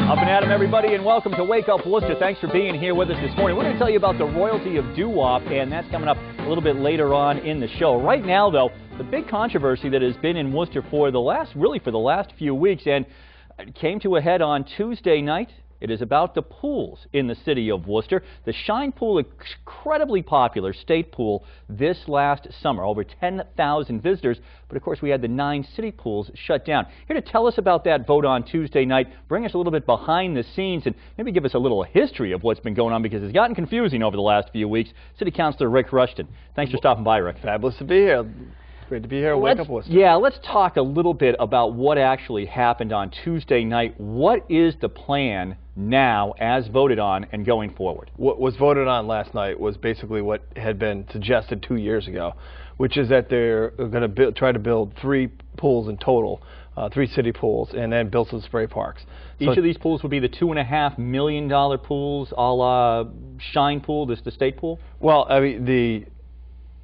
Up and at 'em, everybody, and welcome to Wake Up Worcester. Thanks for being here with us this morning. We're going to tell you about the royalty of doo-wop, and that's coming up a little bit later on in the show. Right now, though, the big controversy that has been in Worcester for the last few weeks, and it came to a head on Tuesday night. It is about the pools in the city of Worcester. The Shine Pool, incredibly popular state pool this last summer, over 10,000 visitors. But of course, we had the 9 city pools shut down. Here to tell us about that vote on Tuesday night, bring us a little bit behind the scenes, and maybe give us a little history of what's been going on, because it's gotten confusing over the last few weeks. City Councilor Rick Rushton. Thanks for stopping by, Rick. Fabulous to be here. Great to be here at Wake Up Worcester. Yeah, let's talk a little bit about what actually happened on Tuesday night. What is the plan now as voted on and going forward? What was voted on last night was basically what had been suggested 2 years ago, which is that they're going to try to build 3 pools in total, 3 city pools, and then build some spray parks. Each of these pools would be the $2.5 million pools, a la Shine Pool, the state pool? Well, I mean,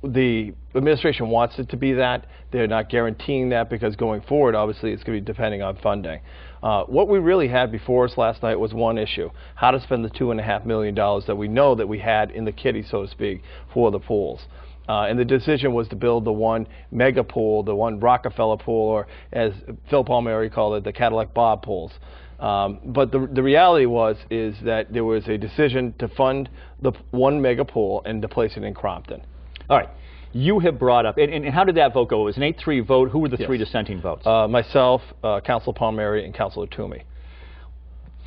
the administration wants it to be that. They're not guaranteeing that, because going forward, obviously, it's going to be depending on funding. What we really had before us last night was one issue: how to spend the $2.5 million that we know that we had in the kitty, so to speak, for the pools. And the decision was to build the one mega pool, the one Rockefeller pool, or as Phil Palmieri called it, the Cadillac Bob pools. But the reality is that there was a decision to fund the one mega pool and to place it in Crompton. All right. You have brought up, and how did that vote go? It was an 8-3 vote. Who were the 3 dissenting votes? Myself, Councilor Palmieri, and Councilor Toomey.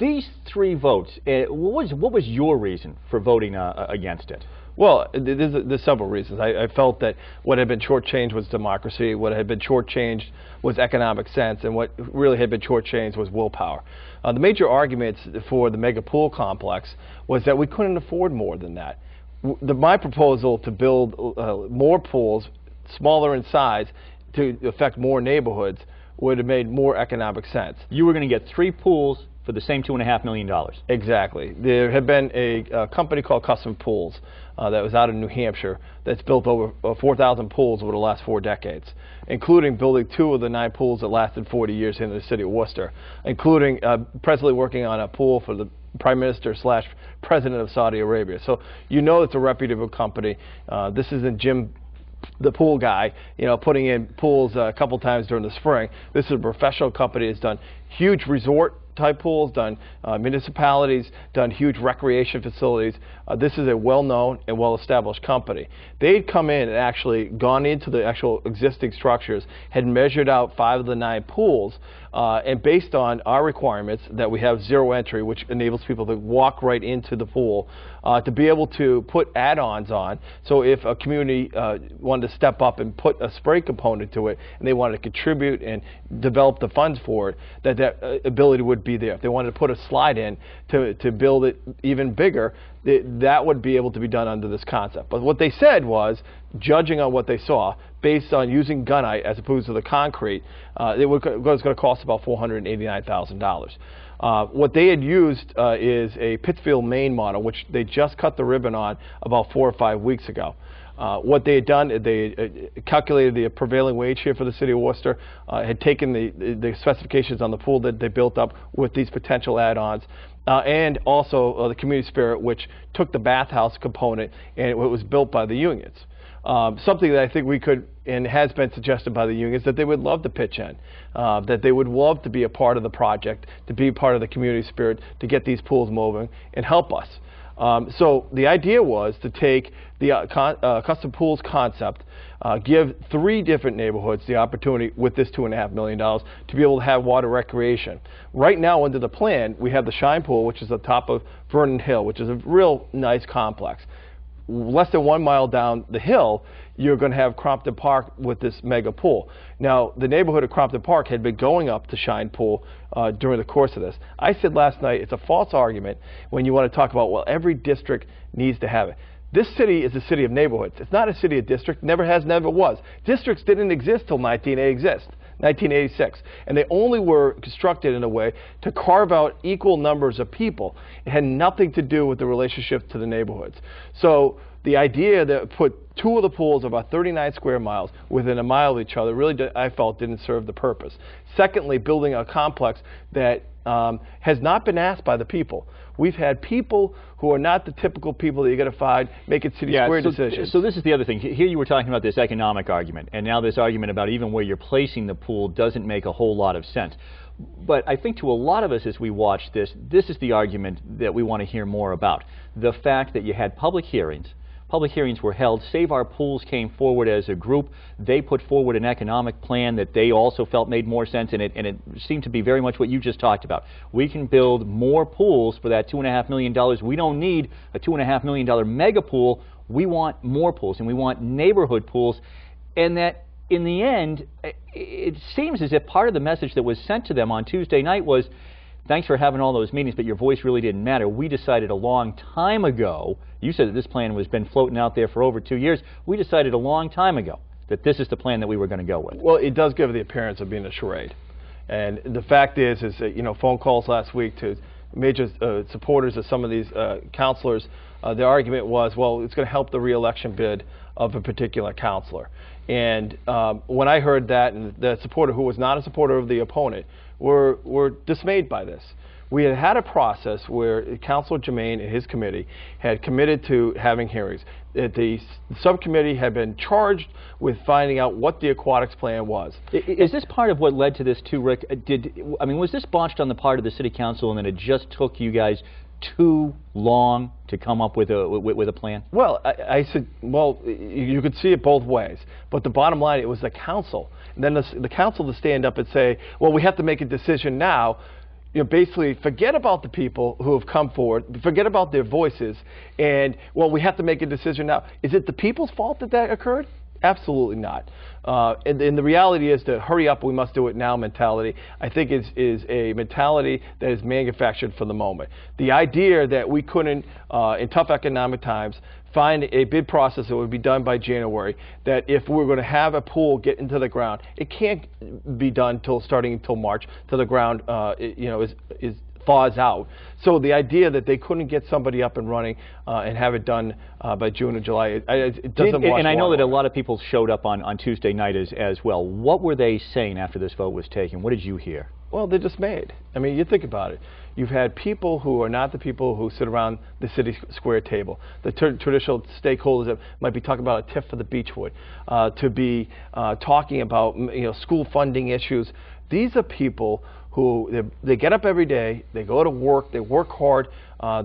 These 3 votes, what was your reason for voting against it? Well, there's several reasons. I felt that what had been shortchanged was democracy, what had been shortchanged was economic sense, and what really had been shortchanged was willpower. The major arguments for the mega pool complex was that we couldn't afford more than that. My proposal to build more pools, smaller in size, to affect more neighborhoods would have made more economic sense. You were going to get 3 pools for the same $2.5 million. Exactly. There had been a company called Custom Pools that was out of New Hampshire that's built over 4,000 pools over the last 4 decades, including building 2 of the 9 pools that lasted 40 years in the city of Worcester, including presently working on a pool for the Prime Minister / President of Saudi Arabia. So you know it's a reputable company. This isn't Jim, the pool guy, putting in pools a couple times during the spring. This is a professional company that's done huge resort type pools, done municipalities, done huge recreation facilities. This is a well-known and well-established company. They'd come in and actually gone into the actual existing structures, had measured out 5 of the 9 pools, and based on our requirements that we have 0 entry, which enables people to walk right into the pool, to be able to put add-ons on. So if a community wanted to step up and put a spray component to it, and they wanted to contribute and develop the funds for it, that ability would be there. If they wanted to put a slide in to build it even bigger, that would be able to be done under this concept. But what they said was, judging on what they saw, based on using gunite as opposed to the concrete, it was going to cost about $489,000. What they had used is a Pittsfield, Maine model, which they just cut the ribbon on about 4 or 5 weeks ago. What they had done, they calculated the prevailing wage here for the city of Worcester, had taken the specifications on the pool that they built up with these potential add-ons, and also the community spirit, which took the bathhouse component, and it was built by the unions. Something that I think we could, and has been suggested by the unions, that they would love to pitch in, that they would love to be a part of the project, to be part of the community spirit, to get these pools moving and help us. So the idea was to take the custom pools concept, give 3 different neighborhoods the opportunity with this $2.5 million to be able to have water recreation. Right now, under the plan, we have the Shine Pool, which is the top of Vernon Hill, which is a real nice complex. Less than 1 mile down the hill, you're going to have Crompton Park with this mega pool. Now, the neighborhood of Crompton Park had been going up to Shine Pool during the course of this. I said last night, it's a false argument when you want to talk about, well, every district needs to have it. This city is a city of neighborhoods. It's not a city of district. Never has, never was. Districts didn't exist till 1986, and they only were constructed in a way to carve out equal numbers of people. It had nothing to do with the relationship to the neighborhoods. So the idea that put two of the pools, about 39 square miles, within a mile of each other, really, I felt, didn't serve the purpose. Secondly, building a complex that has not been asked by the people. We've had people who are not the typical people that you're going to find making city square decisions. So this is the other thing. Here you were talking about this economic argument, and now this argument about even where you're placing the pool doesn't make a whole lot of sense. But I think to a lot of us as we watch this, this is the argument that we want to hear more about. The fact that you had public hearings. Public hearings were held. Save Our Pools came forward as a group. They put forward an economic plan that they also felt made more sense, and it seemed to be very much what you just talked about. We can build more pools for that $2.5 million. We don't need a $2.5 million mega pool. We want more pools, and we want neighborhood pools. And that, in the end, it seems as if part of the message that was sent to them on Tuesday night was, thanks for having all those meetings, but your voice really didn't matter. We decided a long time ago, you said that this plan has been floating out there for over 2 years. We decided a long time ago that this is the plan that we were going to go with. Well, it does give the appearance of being a charade. And the fact is that, you know, phone calls last week to major supporters of some of these councilors, their argument was, well, it's going to help the re-election bid of a particular councilor. And when I heard that, and the supporter who was not a supporter of the opponent were dismayed by this. We had had a process where Councilor Germain and his committee had committed to having hearings. The subcommittee had been charged with finding out what the aquatics plan was. Is this part of what led to this too, Rick? I mean, was this botched on the part of the city council, and then it just took you guys too long to come up with a plan? Well, I said, well, you could see it both ways. But the bottom line, it was the council. And then the council to stand up and say, well, we have to make a decision now. You know, basically, forget about the people who have come forward, forget about their voices, and, well, we have to make a decision now. Is it the people's fault that that occurred? Absolutely not. And the reality is the hurry up, we must do it now mentality, I think is a mentality that is manufactured for the moment. The idea that we couldn't, in tough economic times, find a bid process that would be done by January, that if we're going to have a pool get into the ground, it can't be done starting until March, till the ground thaws out. So the idea that they couldn't get somebody up and running and have it done by June or July, it doesn't wash. And I know that a lot of people showed up on Tuesday night as well. What were they saying after this vote was taken? What did you hear? Well, they're dismayed. I mean, you think about it. You've had people who are not the people who sit around the city square table, the traditional stakeholders that might be talking about a TIF for the Beechwood, to be talking about school funding issues. These are people who they get up every day, they go to work, they work hard,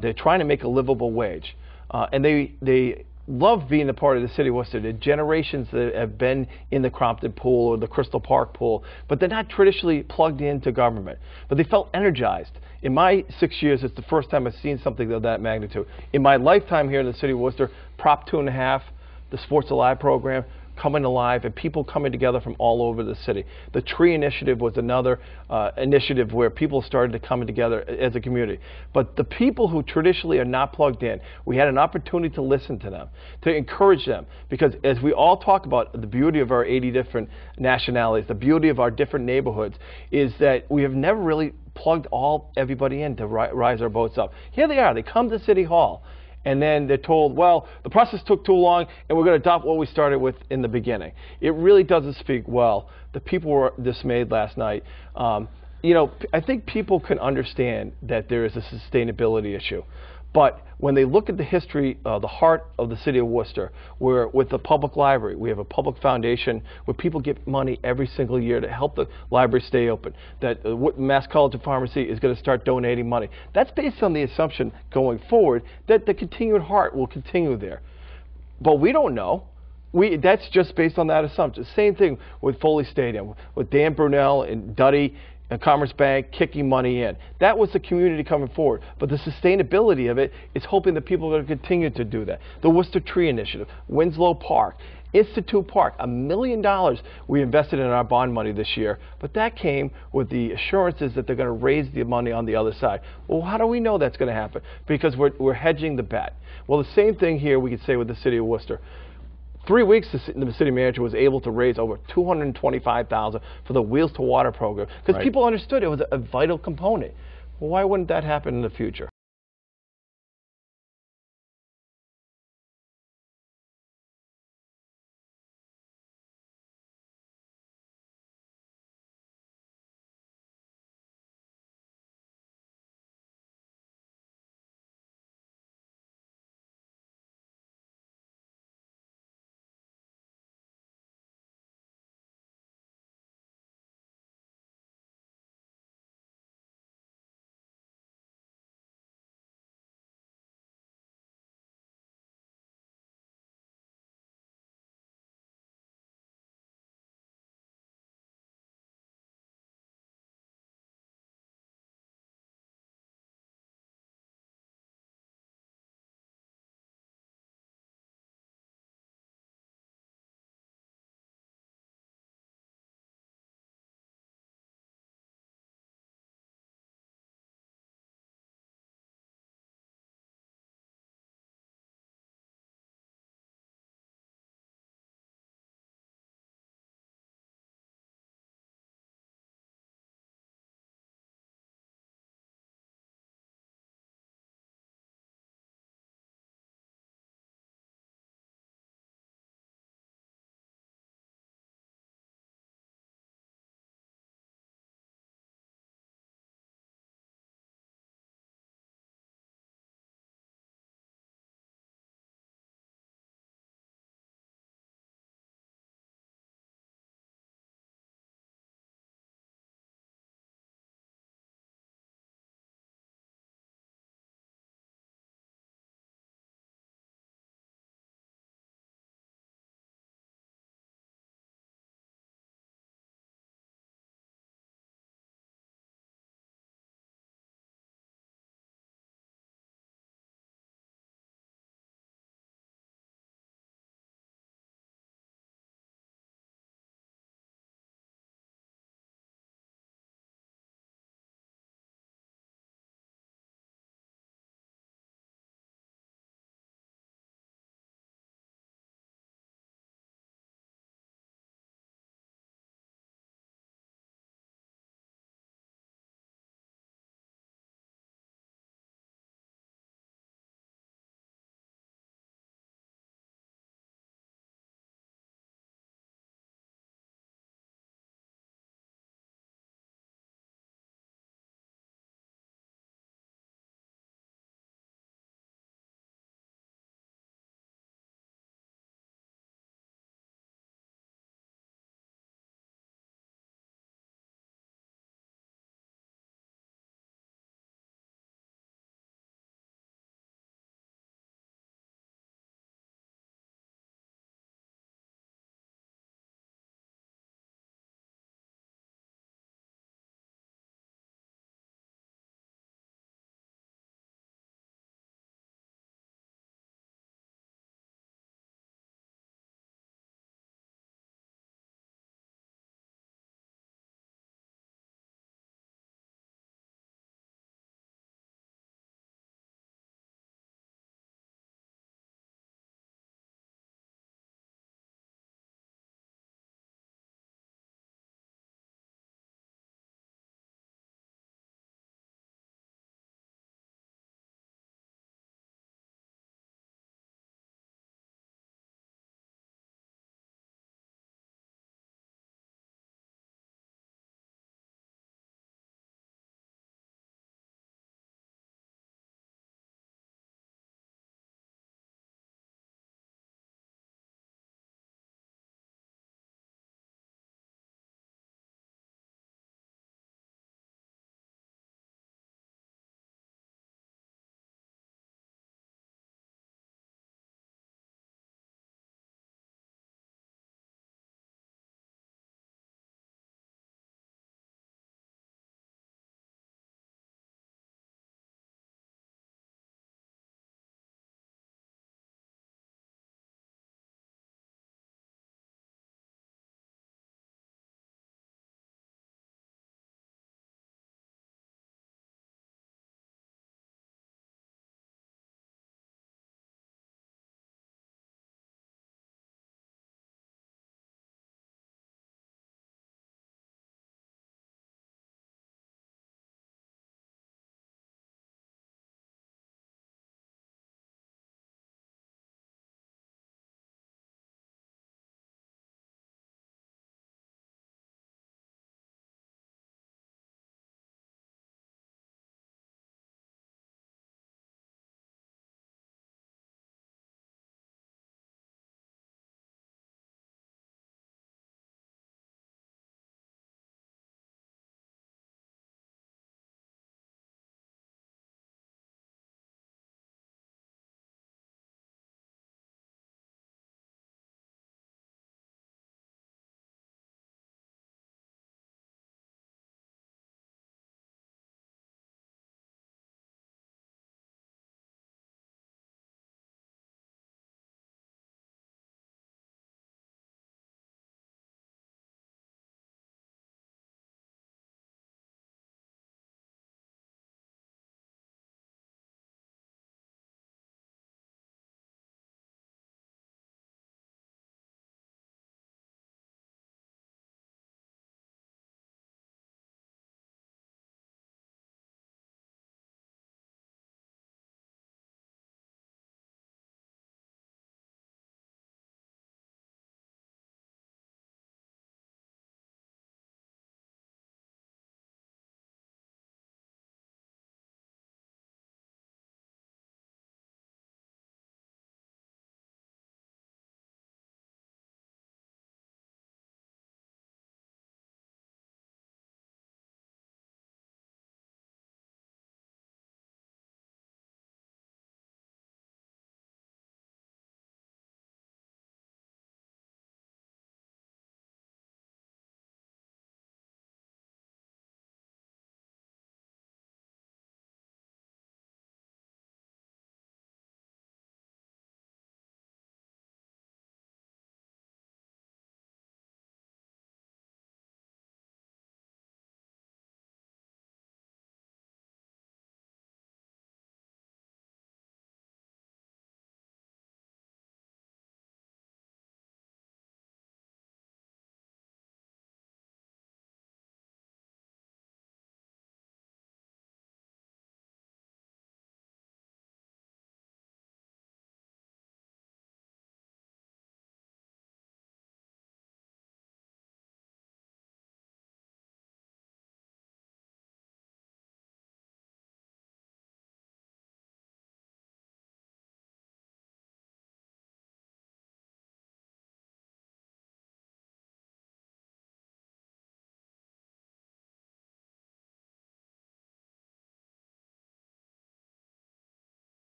they're trying to make a livable wage, and they love being a part of the city of Worcester. The generations that have been in the Crompton pool or the Crystal Park pool, but they're not traditionally plugged into government. But they felt energized. In my 6 years, it's the first time I've seen something of that magnitude. In my lifetime here in the city of Worcester, Prop 2.5, the Sports Alive program, coming alive, and people coming together from all over the city. The Tree Initiative was another initiative where people started to come together as a community. But the people who traditionally are not plugged in, we had an opportunity to listen to them, to encourage them, because as we all talk about the beauty of our 80 different nationalities, the beauty of our different neighborhoods, is that we have never really plugged everybody in to rise our boats up. Here they are. They come to City Hall. And then they're told, well, the process took too long, and we're going to adopt what we started with in the beginning. It really doesn't speak well. The people were dismayed last night. I think people can understand that there is a sustainability issue. But when they look at the history, the heart of the city of Worcester, where with the public library, we have a public foundation where people get money every single year to help the library stay open, that Mass College of Pharmacy is going to start donating money. That's based on the assumption going forward that the continued heart will continue there. But we don't know. That's just based on that assumption. Same thing with Foley Stadium, with Dan Brunel and Duddy and Commerce Bank kicking money in. That was the community coming forward. But the sustainability of it is hoping that people are going to continue to do that. The Worcester Tree Initiative, Winslow Park, Institute Park, $1 million we invested in our bond money this year, but that came with the assurances that they're going to raise the money on the other side. Well, how do we know that's going to happen? Because we're hedging the bet. Well, the same thing here we could say with the city of Worcester. 3 weeks, the city manager was able to raise over $225,000 for the Wheels to Water program because people understood it was a vital component. Well, why wouldn't that happen in the future?